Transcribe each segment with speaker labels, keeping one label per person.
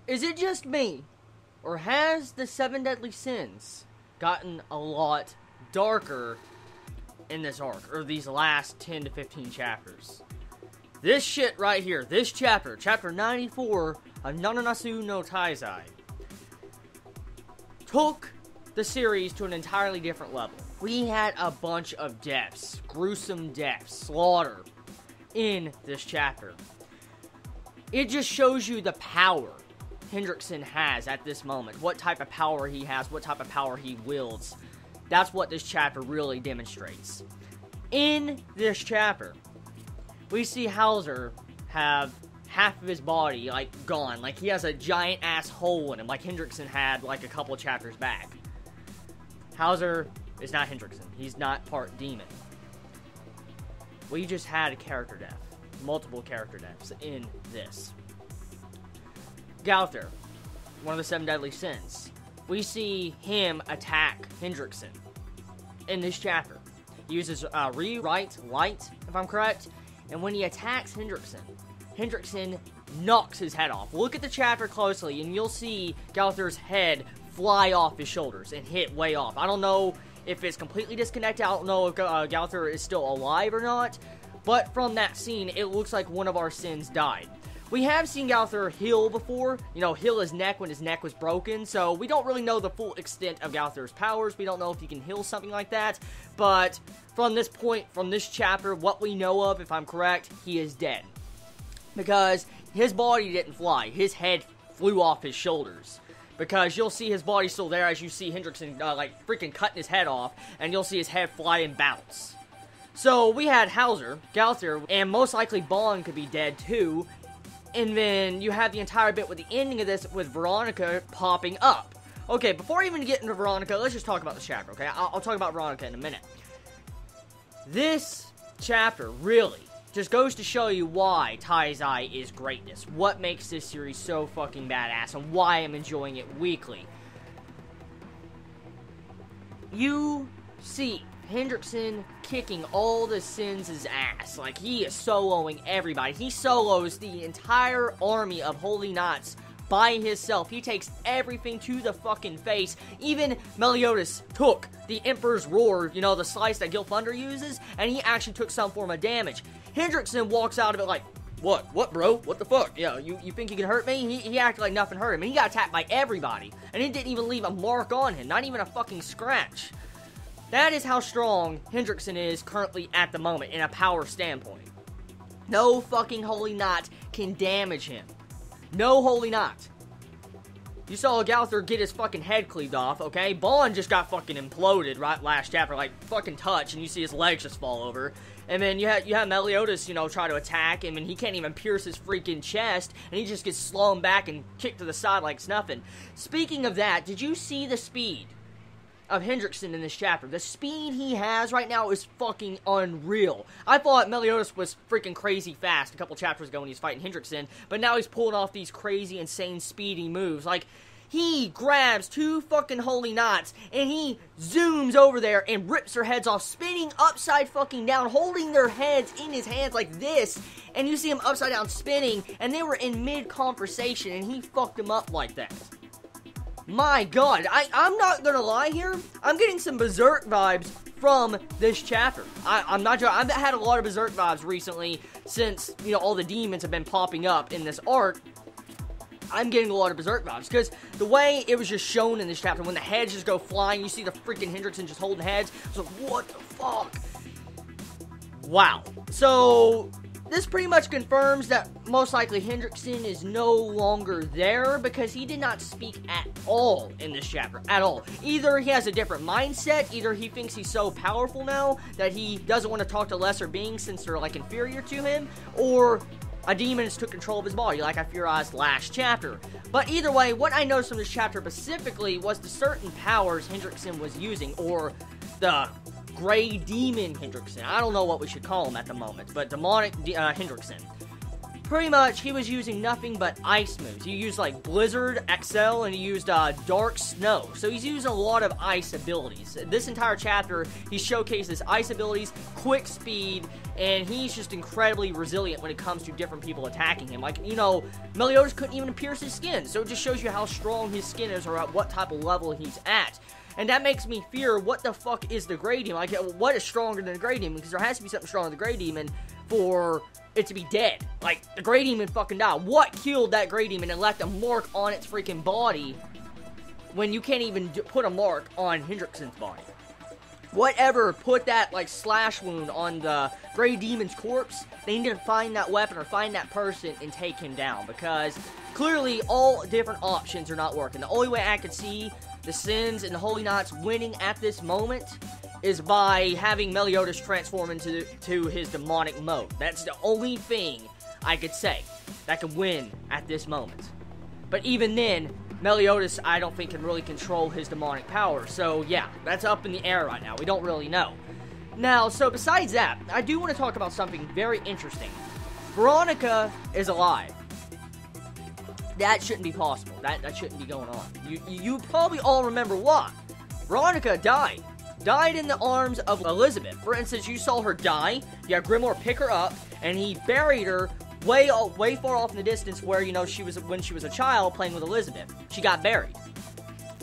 Speaker 1: Is it just me, or has the 7 deadly sins gotten a lot darker in this arc, or these last 10 to 15 chapters? This shit right here, this chapter, chapter 94 of Nanatsu no Taizai, took the series to an entirely different level. We had a bunch of deaths, gruesome deaths, slaughter in this chapter. It just shows you the power Hendrickson has at this moment. What type of power he has, what type of power he wields. That's what this chapter really demonstrates. In this chapter, we see Hauser have half of his body, like, gone. Like, he has a giant ass hole in him, like Hendrickson had, like, a couple chapters back. Hauser is not Hendrickson. He's not part demon. We just had a character death. Multiple character deaths in this. Gauther, one of the 7 deadly sins. We see him attack Hendrickson in this chapter. He uses rewrite light, if I'm correct. And when he attacks Hendrickson, Hendrickson knocks his head off. Look at the chapter closely, and you'll see Gauther's head fly off his shoulders and hit way off. I don't know if it's completely disconnected. I don't know if Gauther is still alive or not. But from that scene, it looks like one of our sins died. We have seen Gauther heal before. You know, heal his neck when his neck was broken. So we don't really know the full extent of Gauther's powers. We don't know if he can heal something like that. But from this point, from this chapter, what we know of, if I'm correct, he is dead. Because his body didn't fly. His head flew off his shoulders. Because you'll see his body still there as you see Hendrickson, like, freaking cutting his head off. And you'll see his head fly and bounce. So, we had Hauser, Gauther, and most likely Bond could be dead, too. And then you have the entire bit with the ending of this with Veronica popping up. Okay, before I even get into Veronica, let's just talk about the chapter, okay? I'll talk about Veronica in a minute. This chapter, really, just goes to show you why Taizai is greatness. What makes this series so fucking badass, and why I'm enjoying it weekly. You see Hendrickson kicking all the sins' ass. Like, he is soloing everybody. He solos the entire army of Holy Knights by himself. He takes everything to the fucking face. Even Meliodas took the Emperor's Roar, you know, the slice that Gilfunder uses, and he actually took some form of damage. Hendrickson walks out of it like, What, bro? What the fuck? Yeah, you think you can hurt me? He acted like nothing hurt him, and he got attacked by everybody. And it didn't even leave a mark on him, not even a fucking scratch. That is how strong Hendrickson is currently at the moment, in a power standpoint. No fucking Holy Knight can damage him. No Holy Knight. You saw Gauther get his fucking head cleaved off, okay? Bond just got fucking imploded right last chapter, like, fucking touch, and you see his legs just fall over. And then you have Meliodas, you know, try to attack him, and he can't even pierce his freaking chest, and he just gets slung back and kicked to the side like it's nothing. Speaking of that, did you see the speed of Hendrickson in this chapter? The speed he has right now is fucking unreal. I thought Meliodas was freaking crazy fast a couple chapters ago when he was fighting Hendrickson, but now he's pulling off these crazy, insane, speedy moves. Like, he grabs 2 fucking Holy Knights, and he zooms over there and rips their heads off, spinning upside fucking down, holding their heads in his hands like this, and you see him upside down spinning, and they were in mid-conversation, and he fucked them up like that. My god, I'm not gonna lie here, I'm getting some Berserk vibes from this chapter. I'm not joking, I've had a lot of Berserk vibes recently since, you know, all the demons have been popping up in this arc. I'm getting a lot of Berserk vibes, because the way it was just shown in this chapter, when the heads just go flying, you see the freaking Hendrickson just holding heads, it's like, what the fuck? Wow. So, this pretty much confirms that most likely Hendrickson is no longer there, because he did not speak at all in this chapter, at all. Either he has a different mindset, either he thinks he's so powerful now that he doesn't want to talk to lesser beings since they're, like, inferior to him, or a demon has took control of his body, like I theorized last chapter. But either way, what I noticed from this chapter specifically was the certain powers Hendrickson was using, or the Gray Demon Hendrickson. I don't know what we should call him at the moment, but Demonic Hendrickson. pretty much, he was using nothing but ice moves. He used, like, Blizzard, XL, and he used, Dark Snow. So he's using a lot of ice abilities. This entire chapter, he showcases ice abilities, quick speed, and he's just incredibly resilient when it comes to different people attacking him. Like, you know, Meliodas couldn't even pierce his skin, so it just shows you how strong his skin is or at what type of level he's at. And that makes me fear, what the fuck is the Grey Demon? Like, what is stronger than the Grey Demon? Because there has to be something stronger than the Grey Demon for it to be dead. Like, the Grey Demon fucking died. What killed that Grey Demon and left a mark on its freaking body when you can't even put a mark on Hendrickson's body? Whatever put that, like, slash wound on the Grey Demon's corpse, they need to find that weapon or find that person and take him down, because clearly all different options are not working. The only way I could see the Sins and the Holy Knights winning at this moment is by having Meliodas transform into his demonic mode. That's the only thing I could say that could win at this moment. But even then, Meliodas, I don't think, can really control his demonic power. So, yeah, that's up in the air right now. We don't really know. Now, so besides that, I do want to talk about something very interesting. Veronica is alive. That shouldn't be possible. That shouldn't be going on. You probably all remember why. Veronica died. Died in the arms of Elizabeth. For instance, you saw her die. You had Grimoire pick her up, and he buried her way far off in the distance where, you know, when she was a child playing with Elizabeth. She got buried.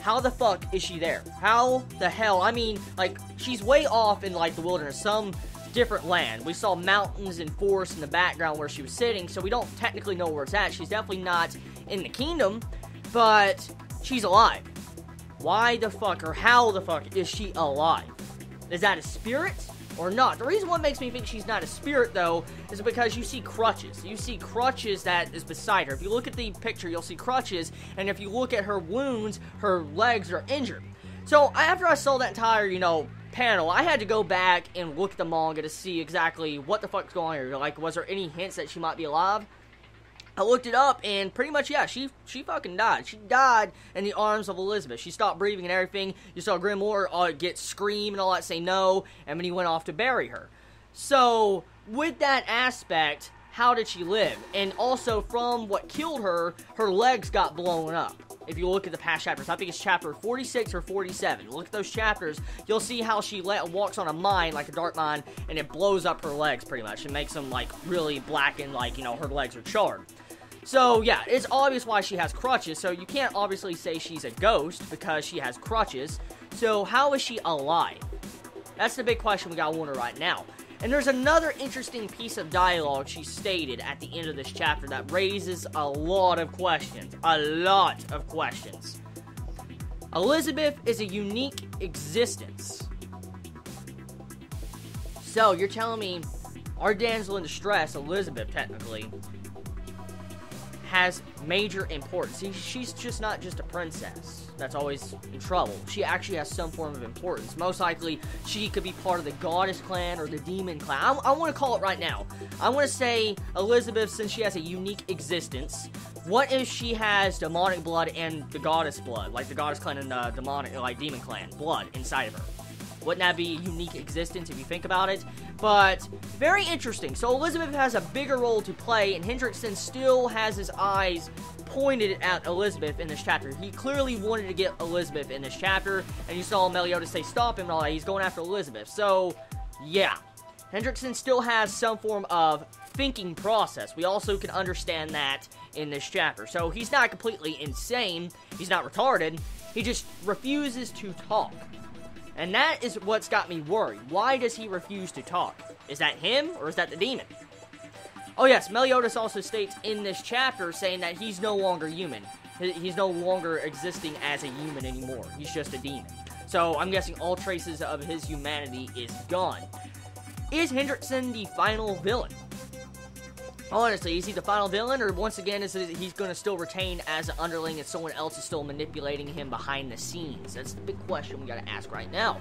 Speaker 1: How the fuck is she there? How the hell? I mean, like, she's way off in, like, the wilderness, some different land. We saw mountains and forests in the background where she was sitting, so we don't technically know where it's at. She's definitely not in the kingdom, but she's alive. Why the fuck, or how the fuck is she alive? Is that a spirit or not? The reason what makes me think she's not a spirit, though, is because you see crutches. You see crutches that is beside her. If you look at the picture, you'll see crutches, and if you look at her wounds, her legs are injured. So, after I saw that entire, you know, panel, I had to go back and look at the manga to see exactly what the fuck's going on here. Like, was there any hints that she might be alive? I looked it up, and pretty much, yeah, she fucking died. She died in the arms of Elizabeth. She stopped breathing and everything. You saw Grimoire get scream and all that, say no, and then he went off to bury her. So, with that aspect, how did she live? And also, from what killed her, her legs got blown up. If you look at the past chapters, I think it's chapter 46 or 47. Look at those chapters, you'll see how she walks on a mine, like a dark mine, and it blows up her legs, pretty much. It makes them, like, really black and, like, you know, her legs are charred. So, yeah, it's obvious why she has crutches, so you can't obviously say she's a ghost because she has crutches. So, how is she alive? That's the big question we gotta wonder right now. And there's another interesting piece of dialogue she stated at the end of this chapter that raises a lot of questions. A lot of questions. Elizabeth is a unique existence. So, you're telling me our damsel in distress, Elizabeth, technically, has major importance. She's just not just a princess that's always in trouble. She actually has some form of importance. Most likely, she could be part of the goddess clan or the demon clan. I want to call it right now. I want to say Elizabeth, since she has a unique existence, what if she has demonic blood and the goddess blood, like the goddess clan and the demonic, like demon clan blood inside of her? Wouldn't that be a unique existence if you think about it? But, very interesting. So, Elizabeth has a bigger role to play, and Hendrickson still has his eyes pointed at Elizabeth in this chapter. He clearly wanted to get Elizabeth in this chapter, and you saw Meliodas say stop him and all that. He's going after Elizabeth. So, yeah. Hendrickson still has some form of thinking process. We also can understand that in this chapter. So, he's not completely insane. He's not retarded. He just refuses to talk. And that is what's got me worried. Why does he refuse to talk? Is that him, or is that the demon? Oh yes, Meliodas also states in this chapter saying that he's no longer human. He's no longer existing as a human anymore. He's just a demon. So I'm guessing all traces of his humanity is gone. Is Hendrickson the final villain? Honestly, is he the final villain, or once again, he's going to still retain as an underling and someone else is still manipulating him behind the scenes? That's the big question we got to ask right now.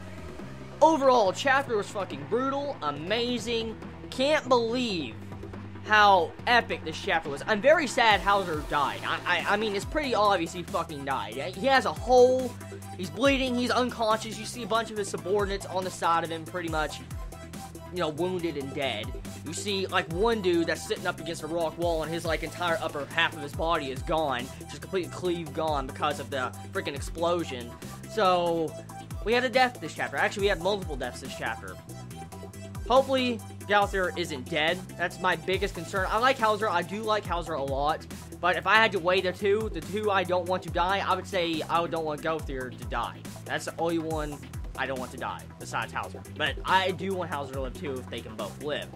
Speaker 1: Overall, chapter was fucking brutal, amazing. Can't believe how epic this chapter was. I'm very sad Hauser died. I mean, it's pretty obvious he fucking died. He has a hole, he's bleeding, he's unconscious. You see a bunch of his subordinates on the side of him, pretty much. you know, wounded and dead. You see, like, one dude that's sitting up against a rock wall and his, like, entire upper half of his body is gone. Just completely cleaved gone because of the freaking explosion. So, we had a death this chapter. Actually, we had multiple deaths this chapter. Hopefully, Gowther isn't dead. That's my biggest concern. I like Hauser. I do like Hauser a lot. But if I had to weigh the two I don't want to die, I would say I don't want Gowther to die. That's the only one I don't want to die, besides Hauser. But I do want Hauser to live too, if they can both live.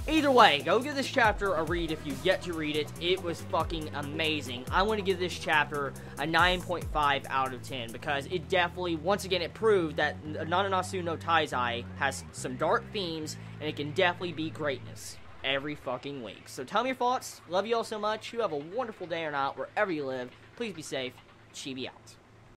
Speaker 1: Either way, go give this chapter a read if you get to read it. It was fucking amazing. I want to give this chapter a 9.5 out of 10 because it definitely, once again, it proved that Nanatsu no Taizai has some dark themes and it can definitely be greatness every fucking week. So tell me your thoughts. Love you all so much. You have a wonderful day or night wherever you live. Please be safe. Chibi out.